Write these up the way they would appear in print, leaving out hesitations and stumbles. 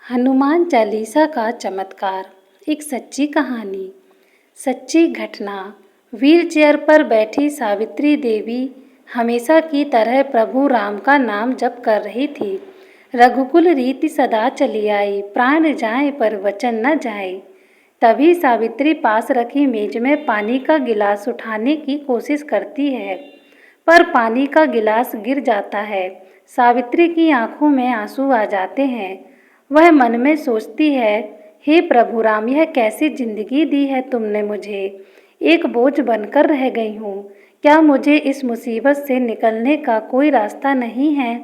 हनुमान चालीसा का चमत्कार। एक सच्ची कहानी। सच्ची घटना। व्हीलचेयर पर बैठी सावित्री देवी हमेशा की तरह प्रभु राम का नाम जप कर रही थी। रघुकुल रीति सदा चली आई, प्राण जाए पर वचन न जाए। तभी सावित्री पास रखी मेज में पानी का गिलास उठाने की कोशिश करती है, पर पानी का गिलास गिर जाता है। सावित्री की आंखों में आंसू आ जाते हैं। वह मन में सोचती है, हे प्रभु राम, यह कैसी जिंदगी दी है तुमने मुझे। एक बोझ बनकर रह गई हूँ। क्या मुझे इस मुसीबत से निकलने का कोई रास्ता नहीं है?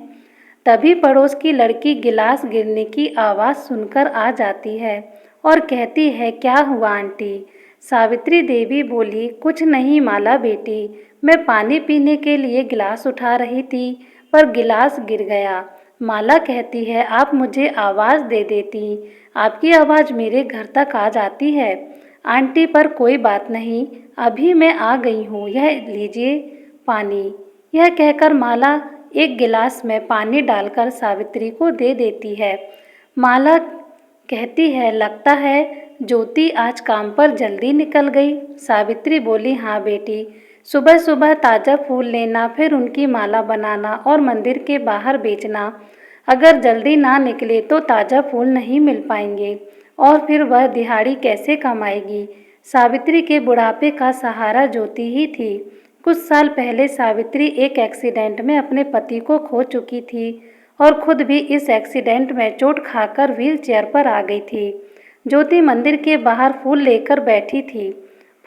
तभी पड़ोस की लड़की गिलास गिरने की आवाज़ सुनकर आ जाती है और कहती है, क्या हुआ आंटी? सावित्री देवी बोली, कुछ नहीं माला बेटी, मैं पानी पीने के लिए गिलास उठा रही थी, पर गिलास गिर गया। माला कहती है, आप मुझे आवाज़ दे देती, आपकी आवाज़ मेरे घर तक आ जाती है। आंटी, पर कोई बात नहीं, अभी मैं आ गई हूँ, यह लीजिए पानी। यह कहकर माला एक गिलास में पानी डालकर सावित्री को दे देती है। माला कहती है, लगता है ज्योति आज काम पर जल्दी निकल गई। सावित्री बोली, हाँ बेटी, सुबह सुबह ताज़ा फूल लेना, फिर उनकी माला बनाना और मंदिर के बाहर बेचना। अगर जल्दी ना निकले तो ताज़ा फूल नहीं मिल पाएंगे और फिर वह दिहाड़ी कैसे कमाएगी। सावित्री के बुढ़ापे का सहारा ज्योति ही थी। कुछ साल पहले सावित्री एक एक्सीडेंट में अपने पति को खो चुकी थी और खुद भी इस एक्सीडेंट में चोट खाकर व्हीलचेयर पर आ गई थी। ज्योति मंदिर के बाहर फूल लेकर बैठी थी,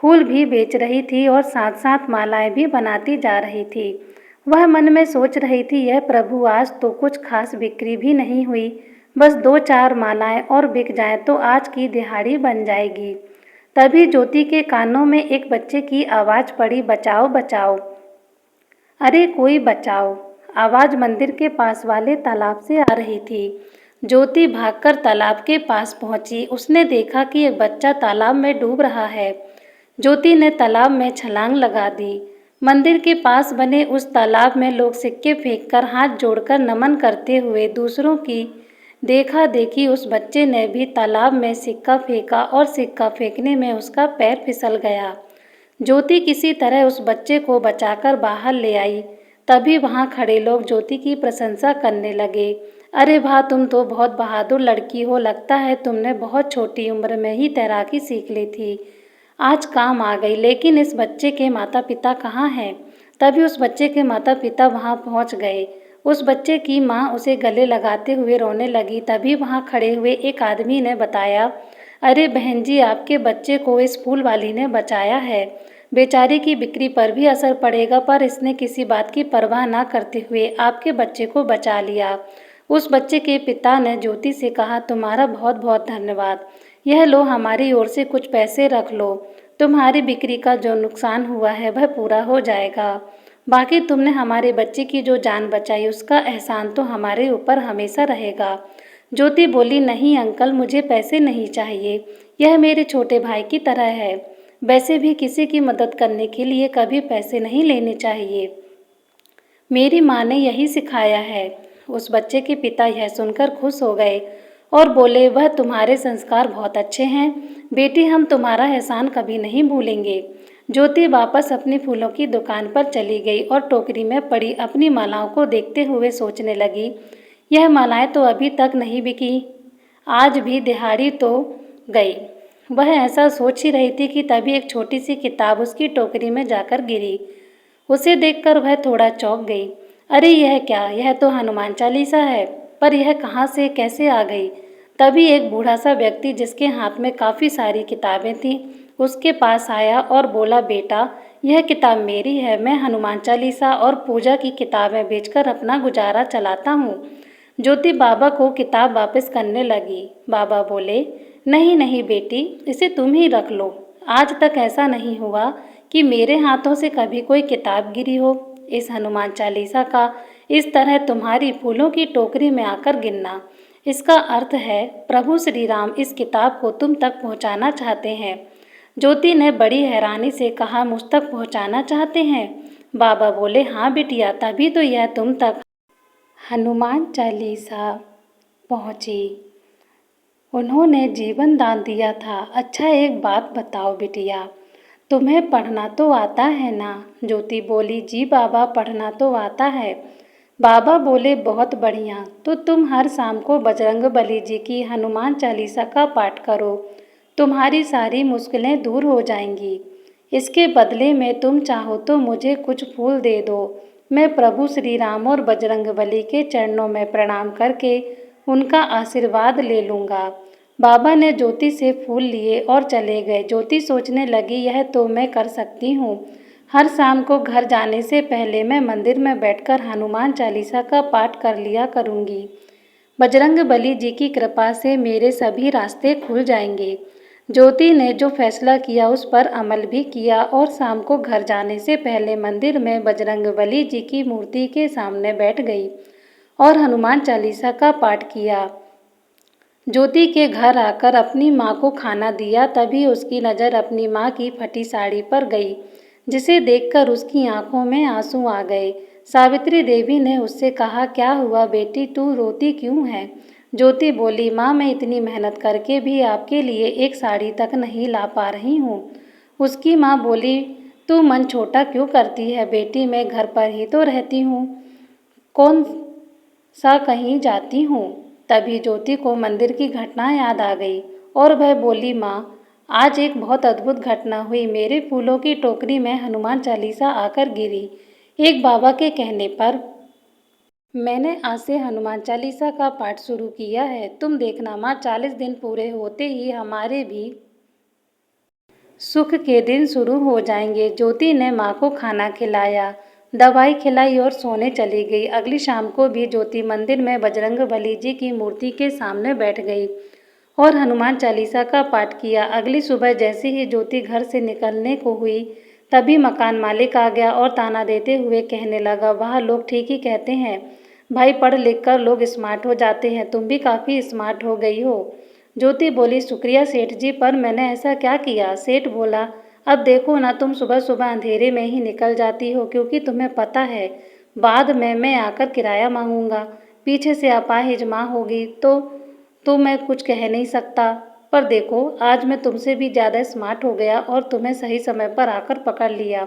फूल भी बेच रही थी और साथ साथ मालाएं भी बनाती जा रही थी। वह मन में सोच रही थी, यह प्रभु, आज तो कुछ खास बिक्री भी नहीं हुई, बस 2-4 मालाएं और बिक जाएं तो आज की दिहाड़ी बन जाएगी। तभी ज्योति के कानों में एक बच्चे की आवाज़ पड़ी, बचाओ बचाओ, अरे कोई बचाओ। आवाज़ मंदिर के पास वाले तालाब से आ रही थी। ज्योति भागकर तालाब के पास पहुंची। उसने देखा कि एक बच्चा तालाब में डूब रहा है। ज्योति ने तालाब में छलांग लगा दी। मंदिर के पास बने उस तालाब में लोग सिक्के फेंककर, हाथ जोड़कर नमन करते हुए दूसरों की देखा देखी उस बच्चे ने भी तालाब में सिक्का फेंका और सिक्का फेंकने में उसका पैर फिसल गया। ज्योति किसी तरह उस बच्चे को बचाकर बाहर ले आई। तभी वहां खड़े लोग ज्योति की प्रशंसा करने लगे। अरे वाह, तुम तो बहुत बहादुर लड़की हो, लगता है तुमने बहुत छोटी उम्र में ही तैराकी सीख ली थी, आज काम आ गई। लेकिन इस बच्चे के माता पिता कहाँ हैं? तभी उस बच्चे के माता पिता वहां पहुंच गए। उस बच्चे की माँ उसे गले लगाते हुए रोने लगी। तभी वहां खड़े हुए एक आदमी ने बताया, अरे बहन जी, आपके बच्चे को इस फूल वाली ने बचाया है। बेचारी की बिक्री पर भी असर पड़ेगा, पर इसने किसी बात की परवाह ना करते हुए आपके बच्चे को बचा लिया। उस बच्चे के पिता ने ज्योति से कहा, तुम्हारा बहुत बहुत धन्यवाद, यह लो, हमारी ओर से कुछ पैसे रख लो, तुम्हारी बिक्री का जो नुकसान हुआ है वह पूरा हो जाएगा। बाकी तुमने हमारे बच्चे की जो जान बचाई, उसका एहसान तो हमारे ऊपर हमेशा रहेगा। ज्योति बोली, नहीं अंकल, मुझे पैसे नहीं चाहिए, यह मेरे छोटे भाई की तरह है। वैसे भी किसी की मदद करने के लिए कभी पैसे नहीं लेने चाहिए, मेरी माँ ने यही सिखाया है। उस बच्चे के पिता यह सुनकर खुश हो गए और बोले, वह तुम्हारे संस्कार बहुत अच्छे हैं बेटी, हम तुम्हारा एहसान कभी नहीं भूलेंगे। ज्योति वापस अपनी फूलों की दुकान पर चली गई और टोकरी में पड़ी अपनी मालाओं को देखते हुए सोचने लगी, यह मालाएं तो अभी तक नहीं बिकी, आज भी दिहाड़ी तो गई। वह ऐसा सोच ही रही थी कि तभी एक छोटी सी किताब उसकी टोकरी में जाकर गिरी। उसे देखकर वह थोड़ा चौंक गई। अरे यह क्या, यह तो हनुमान चालीसा है, पर यह कहाँ से कैसे आ गई? तभी एक बूढ़ा सा व्यक्ति जिसके हाथ में काफ़ी सारी किताबें थीं उसके पास आया और बोला, बेटा, यह किताब मेरी है, मैं हनुमान चालीसा और पूजा की किताबें बेचकर अपना गुजारा चलाता हूँ। ज्योति बाबा को किताब वापस करने लगी। बाबा बोले, नहीं नहीं बेटी, इसे तुम ही रख लो, आज तक ऐसा नहीं हुआ कि मेरे हाथों से कभी कोई किताब गिरी हो। इस हनुमान चालीसा का इस तरह तुम्हारी फूलों की टोकरी में आकर गिरना, इसका अर्थ है प्रभु श्री राम इस किताब को तुम तक पहुंचाना चाहते हैं। ज्योति ने बड़ी हैरानी से कहा, मुझ तक पहुंचाना चाहते हैं? बाबा बोले, हाँ बिटिया, तभी तो यह तुम तक हनुमान चालीसा पहुंची। उन्होंने जीवन दान दिया था। अच्छा एक बात बताओ बिटिया, तुम्हें पढ़ना तो आता है ना? ज्योति बोली, जी बाबा पढ़ना तो आता है। बाबा बोले, बहुत बढ़िया, तो तुम हर शाम को बजरंगबली जी की हनुमान चालीसा का पाठ करो, तुम्हारी सारी मुश्किलें दूर हो जाएंगी। इसके बदले में तुम चाहो तो मुझे कुछ फूल दे दो, मैं प्रभु श्री राम और बजरंगबली के चरणों में प्रणाम करके उनका आशीर्वाद ले लूँगा। बाबा ने ज्योति से फूल लिए और चले गए। ज्योति सोचने लगी, यह तो मैं कर सकती हूँ। हर शाम को घर जाने से पहले मैं मंदिर में बैठकर हनुमान चालीसा का पाठ कर लिया करूँगी। बजरंगबली जी की कृपा से मेरे सभी रास्ते खुल जाएंगे। ज्योति ने जो फैसला किया उस पर अमल भी किया और शाम को घर जाने से पहले मंदिर में बजरंगबली जी की मूर्ति के सामने बैठ गई और हनुमान चालीसा का पाठ किया। ज्योति के घर आकर अपनी माँ को खाना दिया, तभी उसकी नज़र अपनी माँ की फटी साड़ी पर गई, जिसे देखकर उसकी आंखों में आंसू आ गए। सावित्री देवी ने उससे कहा, क्या हुआ बेटी, तू रोती क्यों है? ज्योति बोली, माँ मैं इतनी मेहनत करके भी आपके लिए एक साड़ी तक नहीं ला पा रही हूँ। उसकी माँ बोली, तू मन छोटा क्यों करती है बेटी, मैं घर पर ही तो रहती हूँ, कौन सा कहीं जाती हूँ। तभी ज्योति को मंदिर की घटना याद आ गई और वह बोली, माँ आज एक बहुत अद्भुत घटना हुई। मेरे फूलों की टोकरी में हनुमान चालीसा आकर गिरी। एक बाबा के कहने पर मैंने आज से हनुमान चालीसा का पाठ शुरू किया है। तुम देखना माँ, 40 दिन पूरे होते ही हमारे भी सुख के दिन शुरू हो जाएंगे। ज्योति ने माँ को खाना खिलाया, दवाई खिलाई और सोने चली गई। अगली शाम को भी ज्योति मंदिर में बजरंगबली जी की मूर्ति के सामने बैठ गई और हनुमान चालीसा का पाठ किया। अगली सुबह जैसे ही ज्योति घर से निकलने को हुई, तभी मकान मालिक आ गया और ताना देते हुए कहने लगा, वाह लोग ठीक ही कहते हैं भाई, पढ़ लिख कर लोग स्मार्ट हो जाते हैं, तुम भी काफ़ी स्मार्ट हो गई हो। ज्योति बोली, शुक्रिया सेठ जी, पर मैंने ऐसा क्या किया? सेठ बोला, अब देखो ना, तुम सुबह सुबह अंधेरे में ही निकल जाती हो, क्योंकि तुम्हें पता है बाद में मैं आकर किराया मांगूंगा, पीछे से अपाहिज माँ होगी तो मैं कुछ कह नहीं सकता। पर देखो आज मैं तुमसे भी ज़्यादा स्मार्ट हो गया और तुम्हें सही समय पर आकर पकड़ लिया।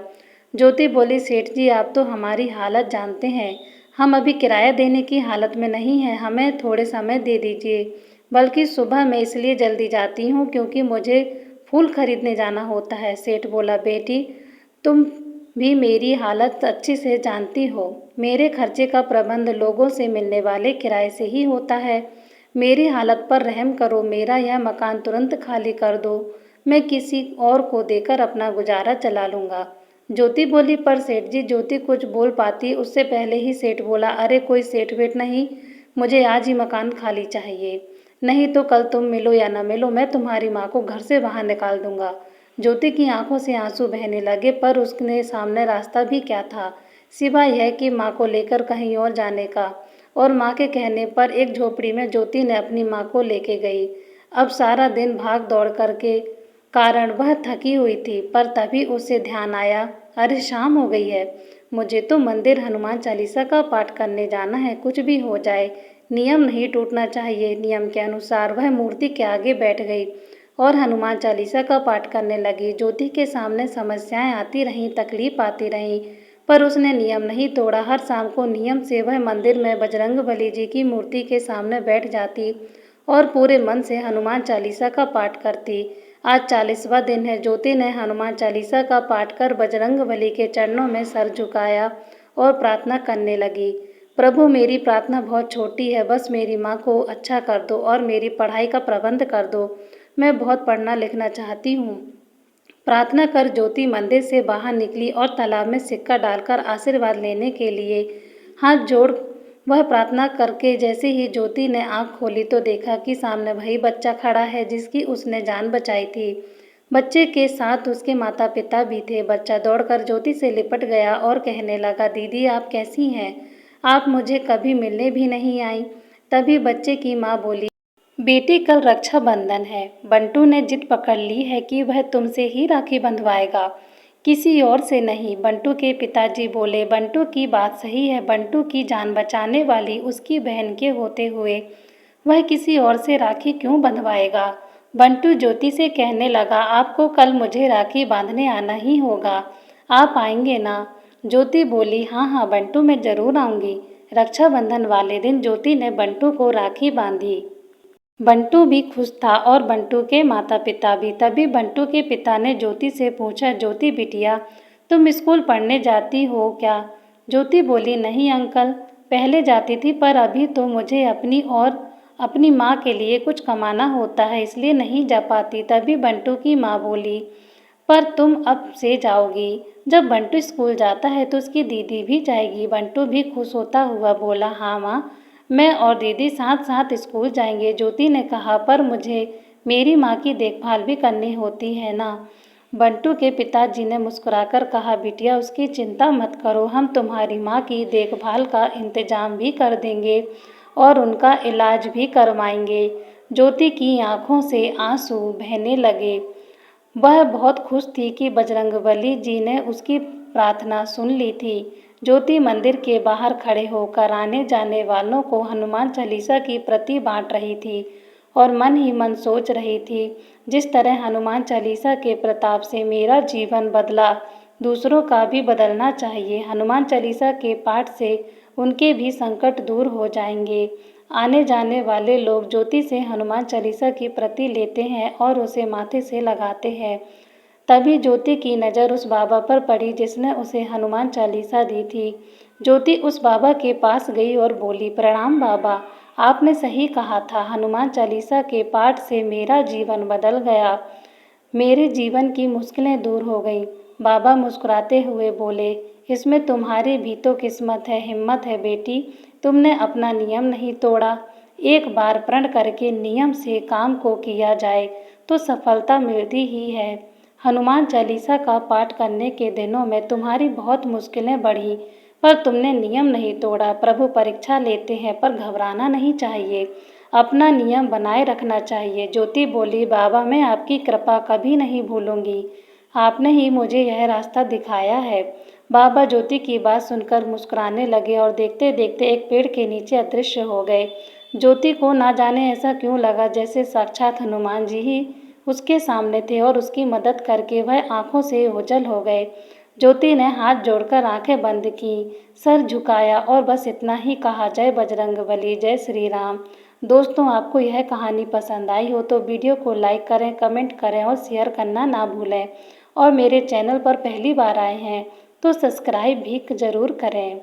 ज्योति बोली, सेठ जी आप तो हमारी हालत जानते हैं, हम अभी किराया देने की हालत में नहीं हैं, हमें थोड़े समय दे दीजिए। बल्कि सुबह मैं इसलिए जल्दी जाती हूँ क्योंकि मुझे फूल खरीदने जाना होता है। सेठ बोला, बेटी तुम भी मेरी हालत अच्छी से जानती हो, मेरे खर्चे का प्रबंध लोगों से मिलने वाले किराए से ही होता है। मेरी हालत पर रहम करो, मेरा यह मकान तुरंत खाली कर दो, मैं किसी और को देकर अपना गुजारा चला लूँगा। ज्योति बोली, पर सेठ जी, ज्योति कुछ बोल पाती उससे पहले ही सेठ बोला, अरे कोई सेठ वेठ नहीं, मुझे आज ही मकान खाली चाहिए, नहीं तो कल तुम मिलो या न मिलो मैं तुम्हारी माँ को घर से बाहर निकाल दूंगा। ज्योति की आंखों से आंसू बहने लगे, पर उसने सामने रास्ता भी क्या था सिवाय यह कि माँ को लेकर कहीं और जाने का। और माँ के कहने पर एक झोपड़ी में ज्योति ने अपनी माँ को लेके गई। अब सारा दिन भाग दौड़ करके कारण वह थकी हुई थी, पर तभी उसे ध्यान आया, अरे शाम हो गई है, मुझे तो मंदिर हनुमान चालीसा का पाठ करने जाना है, कुछ भी हो जाए नियम नहीं टूटना चाहिए। नियम के अनुसार वह मूर्ति के आगे बैठ गई और हनुमान चालीसा का पाठ करने लगी। ज्योति के सामने समस्याएं आती रहीं, तकलीफ आती रहीं, पर उसने नियम नहीं तोड़ा। हर शाम को नियम से वह मंदिर में बजरंगबली जी की मूर्ति के सामने बैठ जाती और पूरे मन से हनुमान चालीसा का पाठ करती। आज 40वां दिन है। ज्योति ने हनुमान चालीसा का पाठ कर बजरंगबली के चरणों में सर झुकाया और प्रार्थना करने लगी, प्रभु मेरी प्रार्थना बहुत छोटी है, बस मेरी माँ को अच्छा कर दो और मेरी पढ़ाई का प्रबंध कर दो, मैं बहुत पढ़ना लिखना चाहती हूँ। प्रार्थना कर ज्योति मंदिर से बाहर निकली और तालाब में सिक्का डालकर आशीर्वाद लेने के लिए हाथ जोड़ वह प्रार्थना करके जैसे ही ज्योति ने आंख खोली तो देखा कि सामने वही बच्चा खड़ा है जिसकी उसने जान बचाई थी। बच्चे के साथ उसके माता पिता भी थे। बच्चा दौड़कर ज्योति से लिपट गया और कहने लगा, दीदी आप कैसी हैं? आप मुझे कभी मिलने भी नहीं आई। तभी बच्चे की माँ बोली, बेटी कल रक्षाबंधन है, बंटू ने जिद पकड़ ली है कि वह तुमसे ही राखी बंधवाएगा, किसी और से नहीं। बंटू के पिताजी बोले, बंटू की बात सही है, बंटू की जान बचाने वाली उसकी बहन के होते हुए वह किसी और से राखी क्यों बंधवाएगा। बंटू ज्योति से कहने लगा, आपको कल मुझे राखी बांधने आना ही होगा, आप आएंगे ना। ज्योति बोली, हाँ हाँ बंटू, मैं जरूर आऊंगी। रक्षाबंधन वाले दिन ज्योति ने बंटू को राखी बांधी। बंटू भी खुश था और बंटू के माता पिता भी। तभी बंटू के पिता ने ज्योति से पूछा, ज्योति बिटिया, तुम स्कूल पढ़ने जाती हो क्या। ज्योति बोली, नहीं अंकल, पहले जाती थी, पर अभी तो मुझे अपनी और अपनी माँ के लिए कुछ कमाना होता है, इसलिए नहीं जा पाती। तभी बंटू की माँ बोली, पर तुम अब से जाओगी। जब बंटू स्कूल जाता है तो उसकी दीदी भी जाएगी। बंटू भी खुश होता हुआ बोला, हाँ माँ, मैं और दीदी साथ साथ स्कूल जाएंगे। ज्योति ने कहा, पर मुझे मेरी माँ की देखभाल भी करनी होती है ना। बंटू के पिताजी ने मुस्कुराकर कहा, बिटिया उसकी चिंता मत करो, हम तुम्हारी माँ की देखभाल का इंतजाम भी कर देंगे और उनका इलाज भी करवाएंगे। ज्योति की आंखों से आंसू बहने लगे। वह बहुत खुश थी कि बजरंगबली जी ने उसकी प्रार्थना सुन ली थी। ज्योति मंदिर के बाहर खड़े होकर आने जाने वालों को हनुमान चालीसा की प्रति बांट रही थी और मन ही मन सोच रही थी, जिस तरह हनुमान चालीसा के प्रताप से मेरा जीवन बदला, दूसरों का भी बदलना चाहिए। हनुमान चालीसा के पाठ से उनके भी संकट दूर हो जाएंगे। आने जाने वाले लोग ज्योति से हनुमान चालीसा की प्रति लेते हैं और उसे माथे से लगाते हैं। तभी ज्योति की नज़र उस बाबा पर पड़ी जिसने उसे हनुमान चालीसा दी थी। ज्योति उस बाबा के पास गई और बोली, प्रणाम बाबा, आपने सही कहा था, हनुमान चालीसा के पाठ से मेरा जीवन बदल गया, मेरे जीवन की मुश्किलें दूर हो गईं। बाबा मुस्कुराते हुए बोले, इसमें तुम्हारी भी तो किस्मत है, हिम्मत है बेटी, तुमने अपना नियम नहीं तोड़ा। एक बार प्रण करके नियम से काम को किया जाए तो सफलता मिलती ही है। हनुमान चालीसा का पाठ करने के दिनों में तुम्हारी बहुत मुश्किलें बढ़ी, पर तुमने नियम नहीं तोड़ा। प्रभु परीक्षा लेते हैं, पर घबराना नहीं चाहिए, अपना नियम बनाए रखना चाहिए। ज्योति बोली, बाबा मैं आपकी कृपा कभी नहीं भूलूंगी, आपने ही मुझे यह रास्ता दिखाया है। बाबा ज्योति की बात सुनकर मुस्कुराने लगे और देखते देखते एक पेड़ के नीचे अदृश्य हो गए। ज्योति को ना जाने ऐसा क्यों लगा जैसे साक्षात हनुमान जी ही उसके सामने थे और उसकी मदद करके वह आंखों से ओझल हो गए। ज्योति ने हाथ जोड़कर आंखें बंद की, सर झुकाया और बस इतना ही कहा, जय बजरंगबली, जय श्री राम। दोस्तों, आपको यह कहानी पसंद आई हो तो वीडियो को लाइक करें, कमेंट करें और शेयर करना ना भूलें। और मेरे चैनल पर पहली बार आए हैं तो सब्सक्राइब भी ज़रूर करें।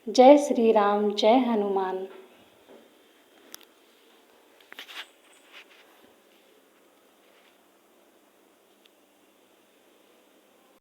जय श्री राम, जय हनुमान।